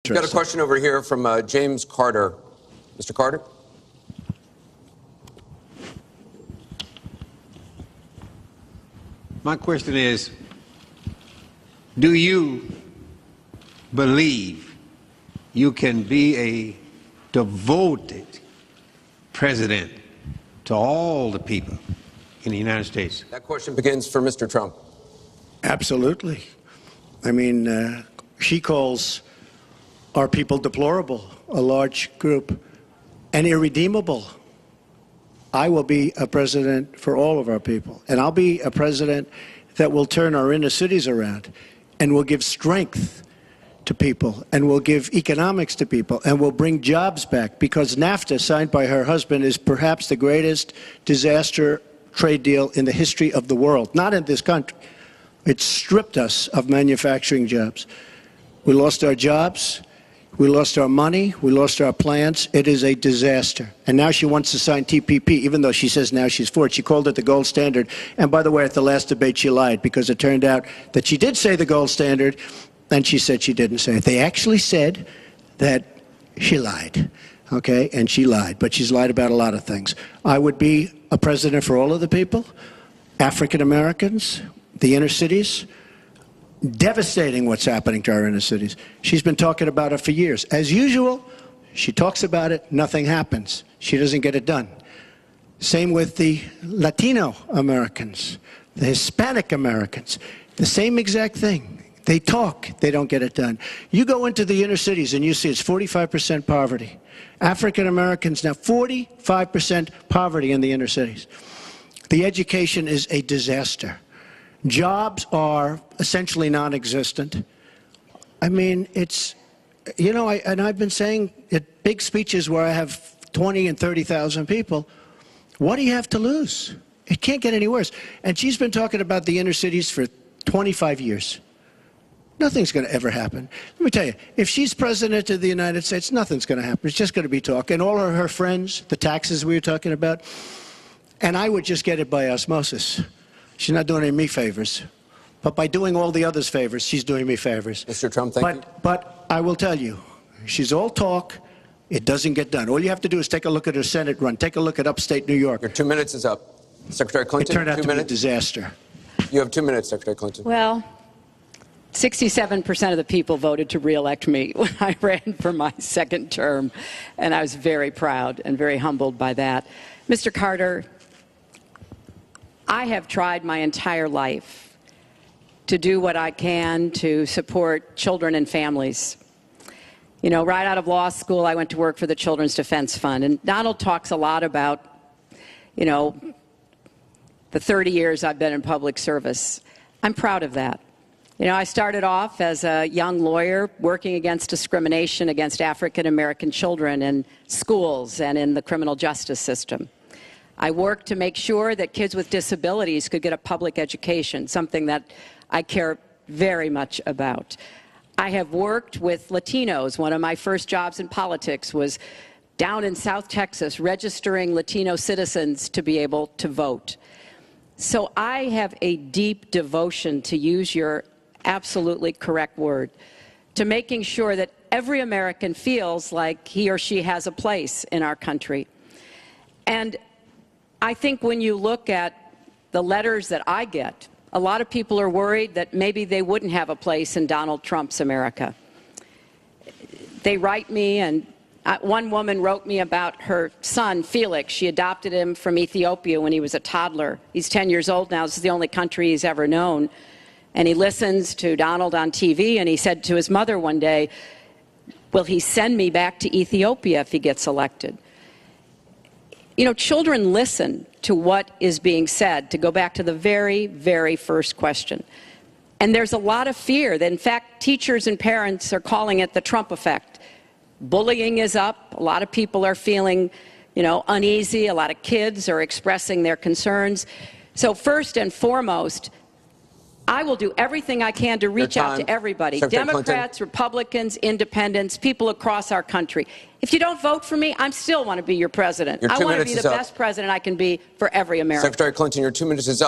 interesting. Got a question over here from James Carter. Mr. Carter? My question is, do you believe you can be a devoted president to all the people in the United States? That question begins for Mr. Trump. Absolutely. I mean, she calls our people deplorable, a large group, and irredeemable. I will be a president for all of our people, and I'll be a president that will turn our inner cities around and will give strength to people and will give economics to people and will bring jobs back, because NAFTA, signed by her husband, is perhaps the greatest disaster trade deal in the history of the world, not in this country. It stripped us of manufacturing jobs. We lost our jobs. We lost our money. We lost our plants. It is a disaster. And now she wants to sign TPP, even though she says now she's for it. She called it the gold standard. And by the way, at the last debate, she lied, because it turned out that she did say the gold standard, and she said she didn't say it. They actually said that she lied, okay? And she lied, but she's lied about a lot of things. I would be a president for all of the people, African Americans, the inner cities. Devastating what's happening to our inner cities. She's been talking about it for years. As usual, she talks about it, nothing happens. She doesn't get it done. Same with the Latino Americans, the Hispanic Americans, the same exact thing. They talk, they don't get it done. You go into the inner cities and you see it's 45% poverty. African Americans now, 45% poverty in the inner cities. The education is a disaster. Jobs are essentially non-existent. I mean, it's, you know, and I've been saying at big speeches where I have 20 and 30,000 people, what do you have to lose? It can't get any worse. And she's been talking about the inner cities for 25 years. Nothing's going to ever happen. Let me tell you, if she's president of the United States, nothing's going to happen. It's just going to be talk. And all of her friends, the taxes we were talking about, and I would just get it by osmosis. She's not doing any me favors. But by doing all the others favors, she's doing me favors. Mr. Trump, thank you. But I will tell you, she's all talk. It doesn't get done. All you have to do is take a look at her Senate run. Take a look at upstate New York. Your 2 minutes is up. Secretary Clinton, it turned out 2 to minutes. be a disaster. You have 2 minutes, Secretary Clinton. Well, 67% of the people voted to re-elect me when I ran for my second term, and I was very proud and very humbled by that. Mr. Carter, I have tried my entire life to do what I can to support children and families. You know, right out of law school, I went to work for the Children's Defense Fund, and Donald talks a lot about, you know, the 30 years I've been in public service. I'm proud of that. You know, I started off as a young lawyer working against discrimination against African American children in schools and in the criminal justice system. I worked to make sure that kids with disabilities could get a public education, something that I care very much about. I have worked with Latinos. One of my first jobs in politics was down in South Texas, registering Latino citizens to be able to vote. So I have a deep devotion, to use your absolutely correct word, to making sure that every American feels like he or she has a place in our country. And I think when you look at the letters that I get, a lot of people are worried that maybe they wouldn't have a place in Donald Trump's America. They write me, and one woman wrote me about her son, Felix. She adopted him from Ethiopia when he was a toddler. He's 10 years old now. This is the only country he's ever known. And he listens to Donald on TV, and he said to his mother one day, will he send me back to Ethiopia if he gets elected? You know, children listen to what is being said, to go back to the very, very first question. And there's a lot of fear that, in fact, teachers and parents are calling it the Trump effect. Bullying is up. A lot of people are feeling, you know, uneasy. A lot of kids are expressing their concerns. So first and foremost, I will do everything I can to reach out to everybody, Secretary Democrats, Clinton. Republicans, independents, people across our country. If you don't vote for me, I still want to be your president. I want to be the best president I can be for every American. Secretary Clinton, your 2 minutes is up.